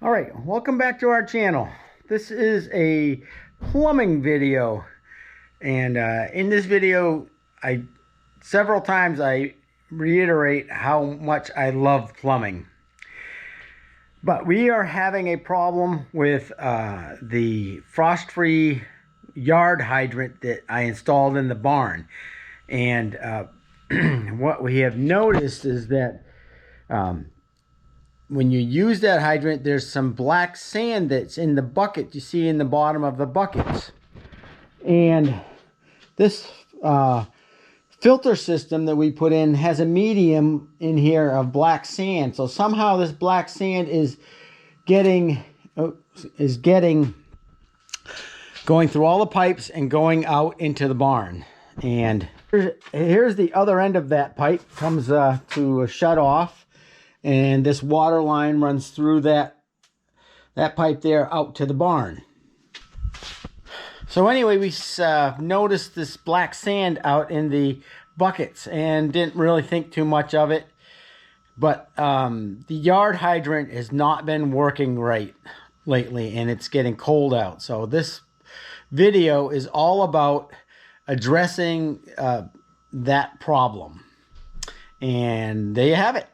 All right, welcome back to our channel. This is a plumbing video, and in this video several times I reiterate how much I love plumbing. But we are having a problem with the frost-free yard hydrant that I installed in the barn. And what we have noticed is that when you use that hydrant, there's some black sand that's in the bucket you see in the bottom of the buckets. And this filter system that we put in has a medium in here of black sand. So somehow this black sand is getting going through all the pipes and going out into the barn. And here's the other end of that pipe, comes to a shut off. And this water line runs through that pipe there out to the barn. So anyway, we noticed this black sand out in the buckets and didn't really think too much of it. But the yard hydrant has not been working right lately, and it's getting cold out. So this video is all about addressing that problem. And there you have it.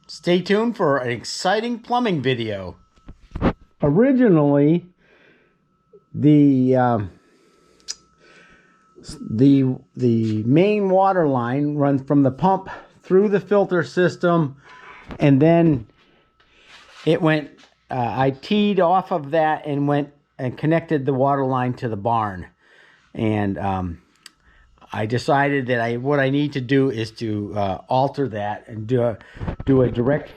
Stay tuned for an exciting plumbing video. Originally, the main water line runs from the pump through the filter system, and then it went, I teed off of that and went and connected the water line to the barn. And I decided that what I need to do is to alter that and do a direct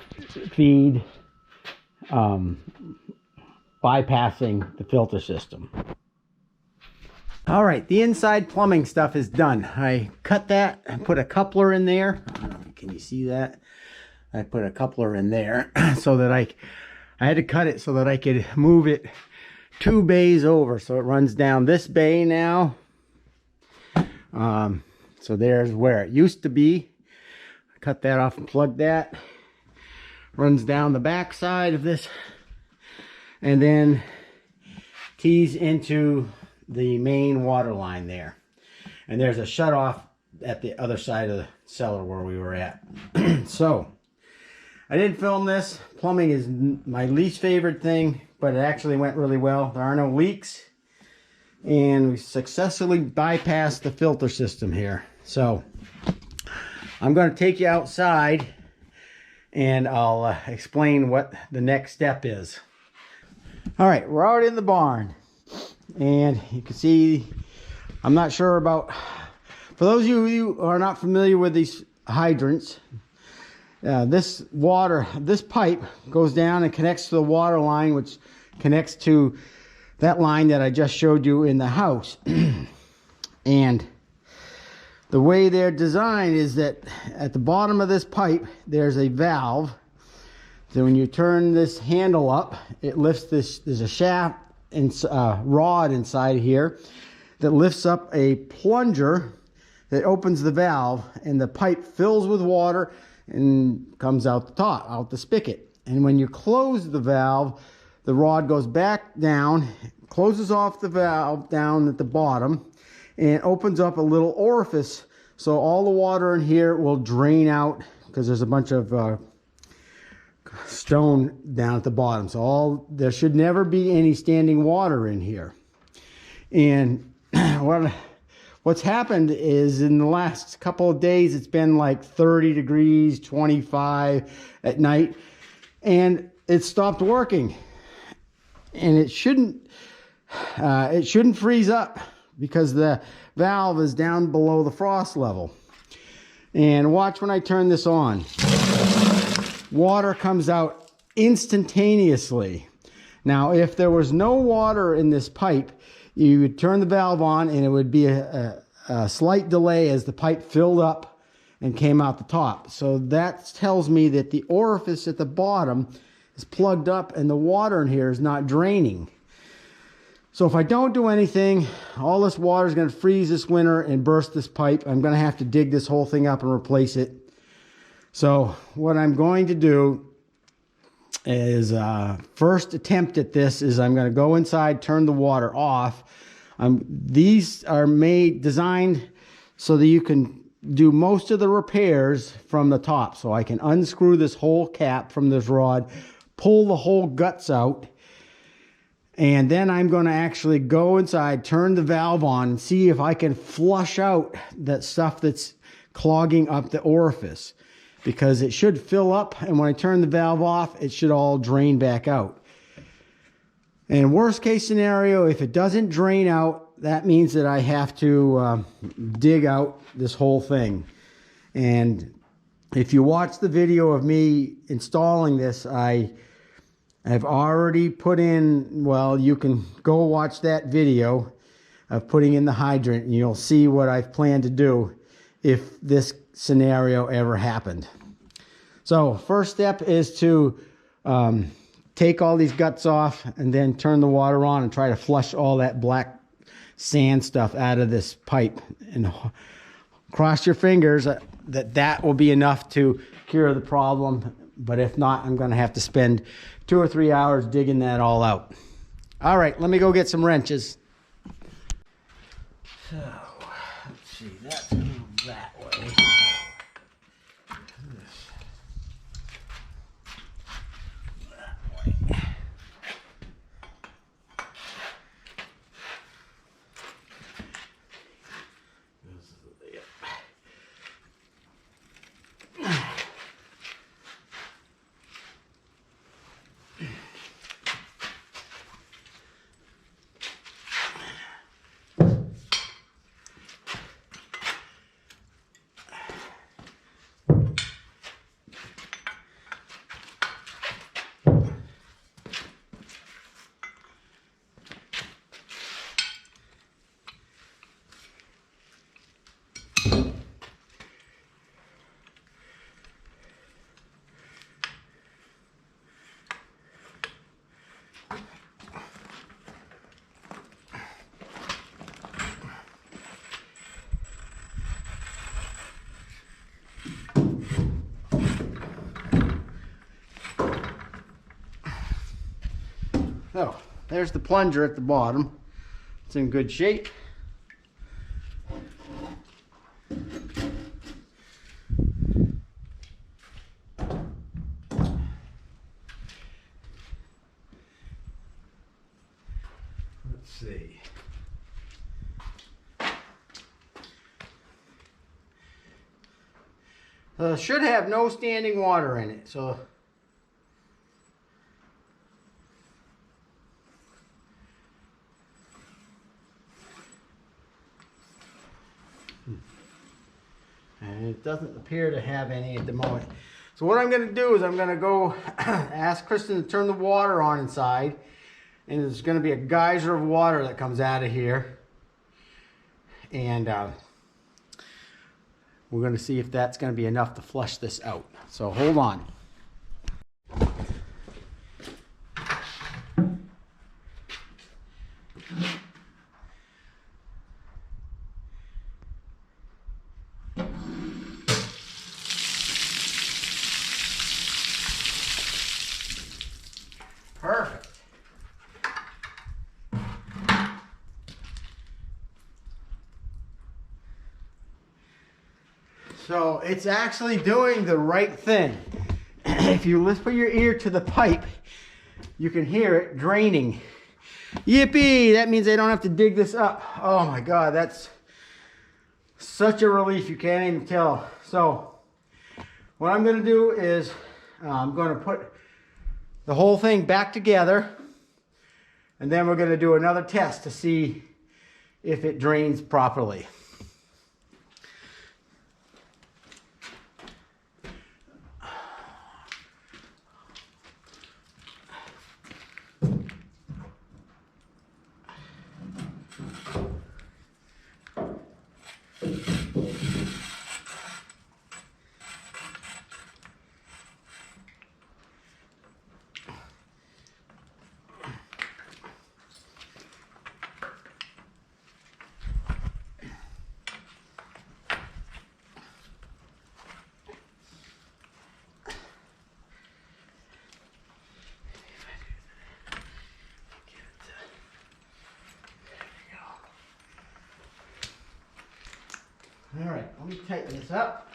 feed, bypassing the filter system. All right, the inside plumbing stuff is done. I cut that and put a coupler in there. I don't know, can you see that? I put a coupler in there so that I had to cut it so that I could move it 2 bays over. So it runs down this bay now. So there's where it used to be. Cut that off and plug that. Runs down the back side of this, and then tees into the main water line there. And there's a shut off at the other side of the cellar where we were at. So I didn't film this. Plumbing is my least favorite thing, but it actually went really well. There are no leaks. And we successfully bypassed the filter system here. So I'm going to take you outside and I'll explain what the next step is. All right, we're out in the barn, and you can see, I'm not sure about, for those of you who are not familiar with these hydrants, this pipe goes down and connects to the water line, which connects to that line that I just showed you in the house. And the way they're designed is that at the bottom of this pipe there's a valve. So when you turn this handle up, it lifts this. There's a shaft and rod inside here that lifts up a plunger that opens the valve, and the pipe fills with water and comes out the top, out the spigot. And when you close the valve, the rod goes back down, closes off the valve down at the bottom, and opens up a little orifice, so all the water in here will drain out, because there's a bunch of stone down at the bottom. So there should never be any standing water in here. And what's happened is in the last couple of days, it's been like 30 degrees, 25 at night, and it stopped working. And it shouldn't freeze up because the valve is down below the frost level. And watch when I turn this on. Water comes out instantaneously. Now, if there was no water in this pipe, you would turn the valve on and it would be a slight delay as the pipe filled up and came out the top. So that tells me that the orifice at the bottom is plugged up and the water in here is not draining. So if I don't do anything, all this water is going to freeze this winter and burst this pipe. I'm going to have to dig this whole thing up and replace it. So what I'm going to do is first attempt at this is I'm going to go inside, turn the water off. These are designed so that you can do most of the repairs from the top. So I can unscrew this whole cap from this rod, pull the whole guts out, and then I'm going to actually go inside, turn the valve on, and see if I can flush out that stuff that's clogging up the orifice. Because it should fill up, and when I turn the valve off, it should all drain back out. And worst case scenario, if it doesn't drain out, that means that I have to dig out this whole thing. And if you watch the video of me installing this, I've already put in, well, you can go watch that video of putting in the hydrant, and you'll see what I've planned to do if this scenario ever happened. So first step is to take all these guts off and then turn the water on and try to flush all that black sand stuff out of this pipe, and cross your fingers that will be enough to cure the problem. But if not, I'm going to have to spend 2 or 3 hours digging that all out. All right, let me go get some wrenches. So let's see, that's moved that way. So there's the plunger at the bottom. It's in good shape. Let's see. Should have no standing water in it, so and it doesn't appear to have any at the moment. So what I'm going to do is I'm going to go ask Kristen to turn the water on inside, and there's going to be a geyser of water that comes out of here, and we're going to see if that's going to be enough to flush this out. So hold on. Perfect. So it's actually doing the right thing. If you put your ear to the pipe, you can hear it draining. Yippee! That means I don't have to dig this up. Oh my God, that's such a relief, you can't even tell. So what I'm going to do is I'm going to put the whole thing back together, and then we're going to do another test to see if it drains properly. All right, let me tighten this up.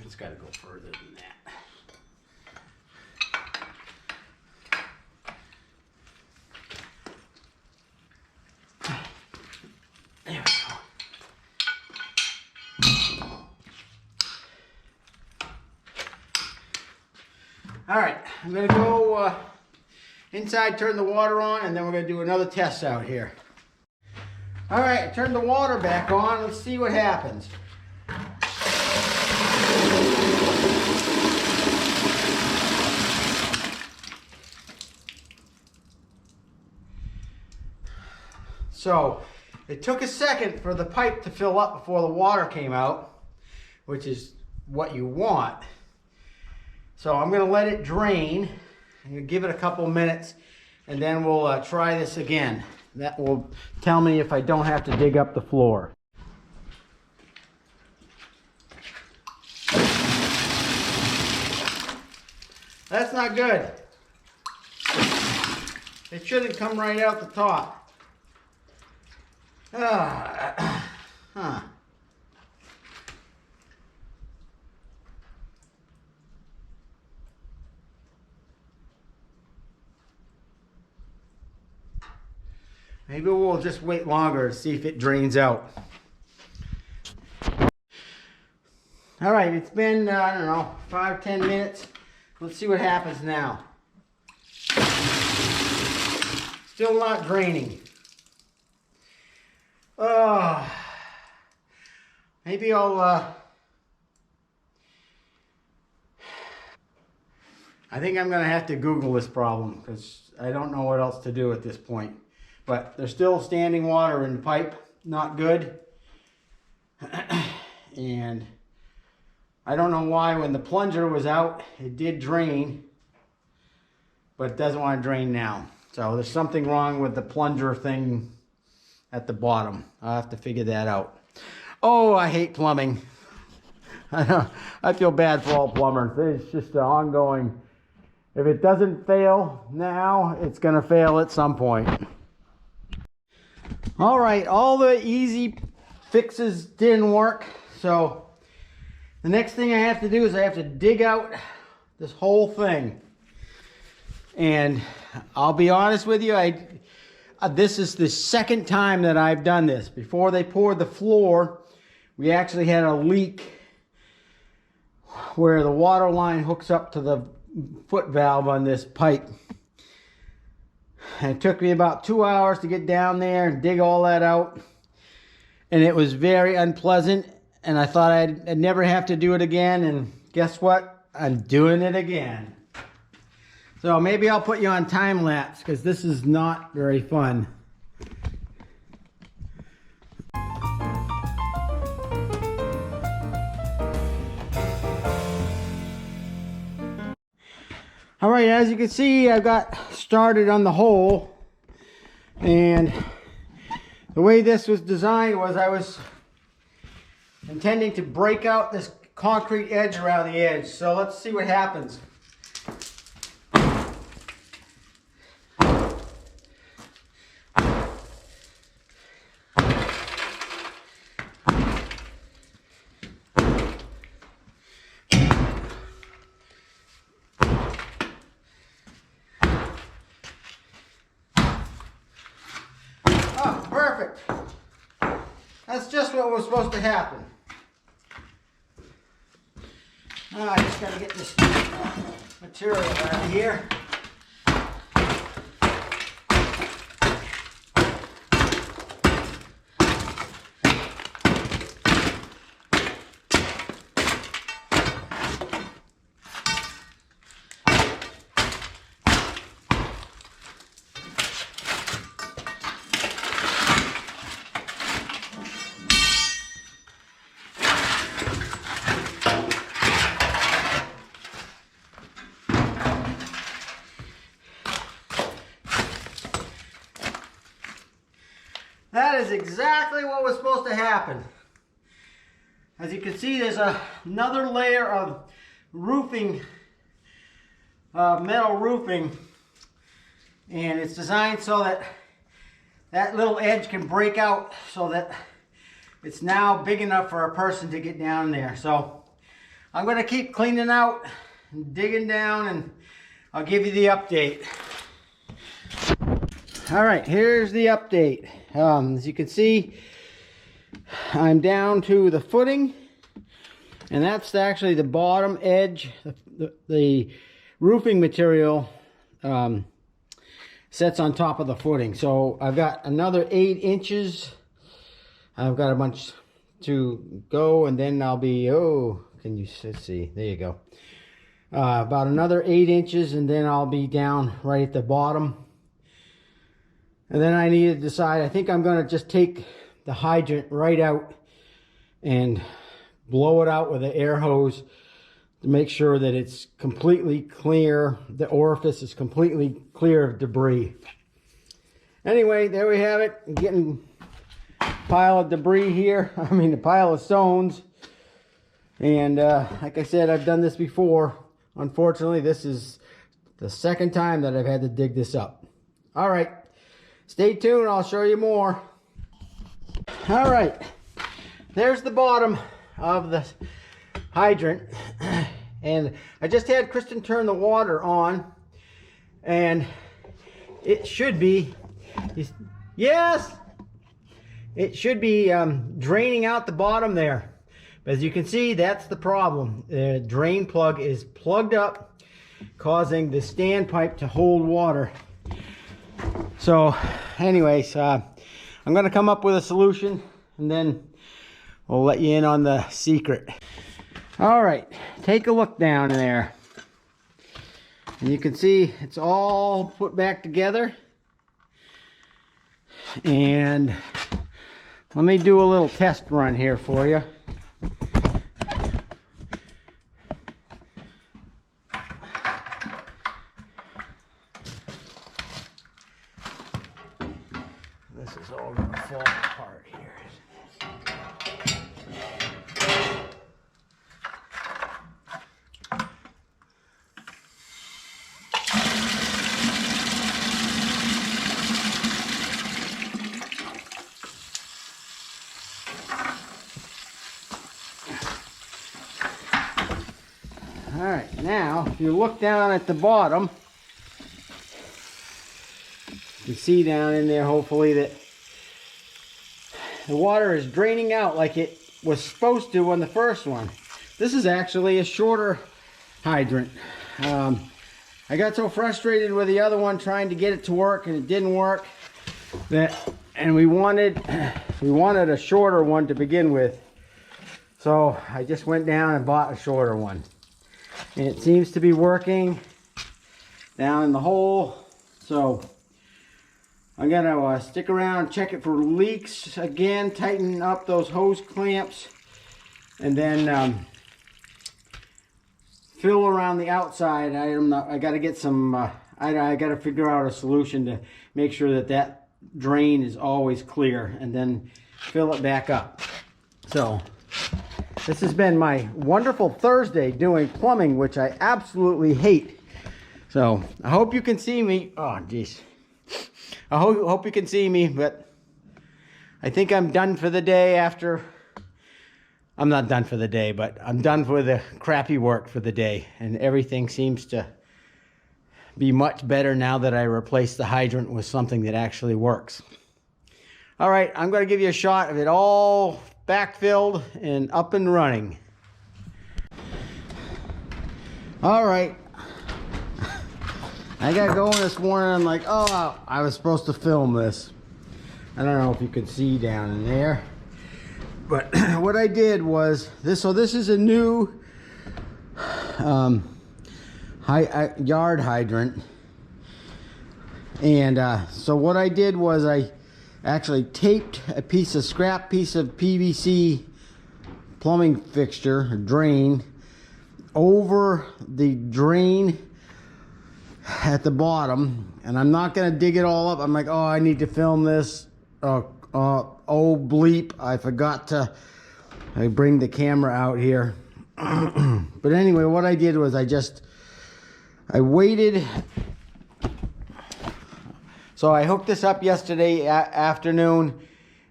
It's got to go further than that. There we go. All right, I'm going to go inside, turn the water on, and then we're going to do another test out here. All right, turn the water back on. Let's see what happens. So it took a second for the pipe to fill up before the water came out, which is what you want. So I'm going to let it drain. I'm going to give it a couple minutes, and then we'll try this again. That will tell me if I don't have to dig up the floor. That's not good. It shouldn't come right out the top. Huh. Maybe we'll just wait longer to see if it drains out. All right, it's been, I don't know, 5-10 minutes. Let's see what happens now. Still not draining. Maybe I'll, I think I'm going to have to Google this problem because I don't know what else to do at this point. But there's still standing water in the pipe, not good. And I don't know why when the plunger was out, it did drain, but it doesn't want to drain now. So there's something wrong with the plunger thing at the bottom. I'll have to figure that out. Oh, I hate plumbing. I feel bad for all plumbers. It's just an ongoing, if it doesn't fail now, it's going to fail at some point. All right, all the easy fixes didn't work. So the next thing I have to do is I have to dig out this whole thing. And I'll be honest with you, this is the second time that I've done this. Before they poured the floor, we actually had a leak where the water line hooks up to the foot valve on this pipe. And it took me about 2 hours to get down there and dig all that out. And it was very unpleasant. And I thought I'd never have to do it again. And guess what? I'm doing it again. So maybe I'll put you on time lapse because this is not very fun. All right, as you can see, I've got started on the hole, and the way this was designed was I was intending to break out this concrete edge around the edge. So let's see what happens. Oh, perfect. That's just what was supposed to happen. I just got to get this material out of here. is exactly what was supposed to happen. As you can see, there's another layer of roofing, metal roofing, and it's designed so that that little edge can break out so that it's now big enough for a person to get down there. So I'm going to keep cleaning out and digging down, and I'll give you the update. All right, here's the update. As you can see, I'm down to the footing, and that's actually the bottom edge. The roofing material sets on top of the footing. So I've got another 8 inches. I've got a bunch to go, and then I'll be, oh, can you see? There you go. About another 8 inches, and then I'll be down right at the bottom. And then I need to decide, I think I'm going to just take the hydrant right out and blow it out with an air hose to make sure that it's completely clear. The orifice is completely clear of debris. Anyway, there we have it. I'm getting a pile of debris here. I mean, a pile of stones. And like I said, I've done this before. Unfortunately, this is the second time that I've had to dig this up. All right. Stay tuned, I'll show you more. All right, there's the bottom of the hydrant. And I just had Kristen turn the water on, and it should be, yes, it should be draining out the bottom there. But as you can see, that's the problem. The drain plug is plugged up, causing the standpipe to hold water. So anyways, I'm going to come up with a solution, and then we'll let you in on the secret. All right, take a look down there. And you can see it's all put back together. And let me do a little test run here for you. This is all going to fall apart here. All right, now if you look down at the bottom, you can see down in there, hopefully, that the water is draining out like it was supposed to on the first one. This is actually a shorter hydrant. I got so frustrated with the other one trying to get it to work, and it didn't work, and we wanted a shorter one to begin with. So I just went down and bought a shorter one, and it seems to be working down in the hole. So I'm gonna stick around and check it for leaks again, tighten up those hose clamps, and then fill around the outside. I gotta get some, I gotta figure out a solution to make sure that that drain is always clear, and then fill it back up. So this has been my wonderful Thursday doing plumbing, which I absolutely hate. So I hope you can see me. Oh, geez. I hope you can see me, but I think I'm done for the day after. I'm not done for the day, but I'm done for the crappy work for the day. And everything seems to be much better now that I replaced the hydrant with something that actually works. All right, I'm going to give you a shot of it all backfilled and up and running. All right. I got going this morning. I'm like, oh, I was supposed to film this. I don't know if you could see down in there, but what I did was this. So this is a new yard hydrant, and so what I did was I actually taped a scrap piece of PVC plumbing fixture or drain over the drain at the bottom, and I'm not gonna dig it all up. I'm like, oh, I need to film this Oh bleep, I forgot to bring the camera out here. But anyway, what I did was I waited. So I hooked this up yesterday afternoon,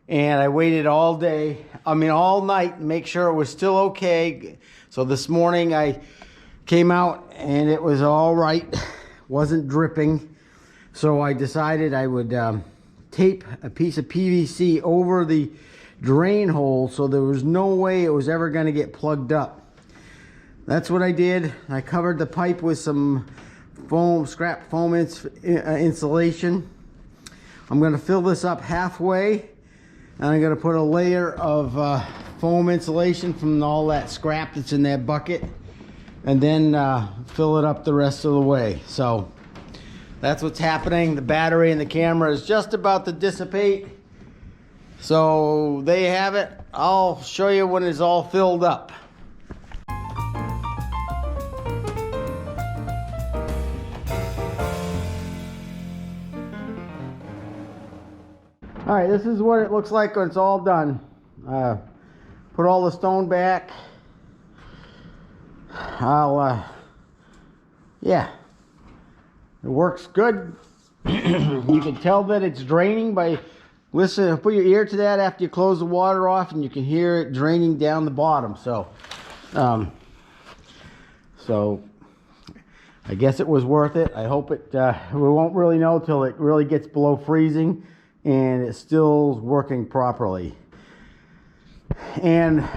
and I waited all day, all night, to make sure it was still okay. So this morning I came out and it was all right, wasn't dripping. So I decided I would tape a piece of PVC over the drain hole, so there was no way it was ever going to get plugged up. That's what I did. I covered the pipe with some scrap foam insulation. I'm going to fill this up halfway, and I'm going to put a layer of foam insulation from all that scrap that's in that bucket, and then fill it up the rest of the way. So that's what's happening. The battery in the camera is just about to dissipate. So there you have it. I'll show you when it's all filled up. All right, this is what it looks like when it's all done. Put all the stone back. Yeah, it works good. You can tell that it's draining by listening. Put your ear to that after you close the water off, and you can hear it draining down the bottom. So I guess it was worth it. I hope it, we won't really know till it really gets below freezing and it's still working properly. And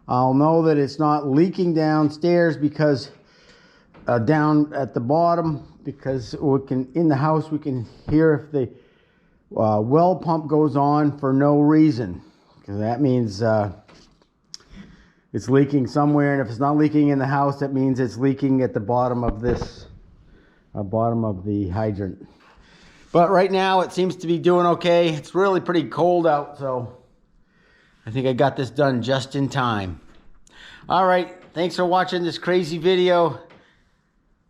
I'll know that it's not leaking downstairs because down at the bottom, because in the house we can hear if the well pump goes on for no reason, because that means it's leaking somewhere, and if it's not leaking in the house, that means it's leaking at the bottom of this bottom of the hydrant. But right now it seems to be doing okay. It's really pretty cold out, so I think I got this done just in time. All right, thanks for watching this crazy video.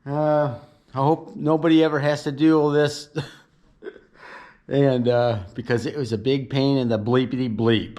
I hope nobody ever has to do all this. And because it was a big pain in the bleepity bleep.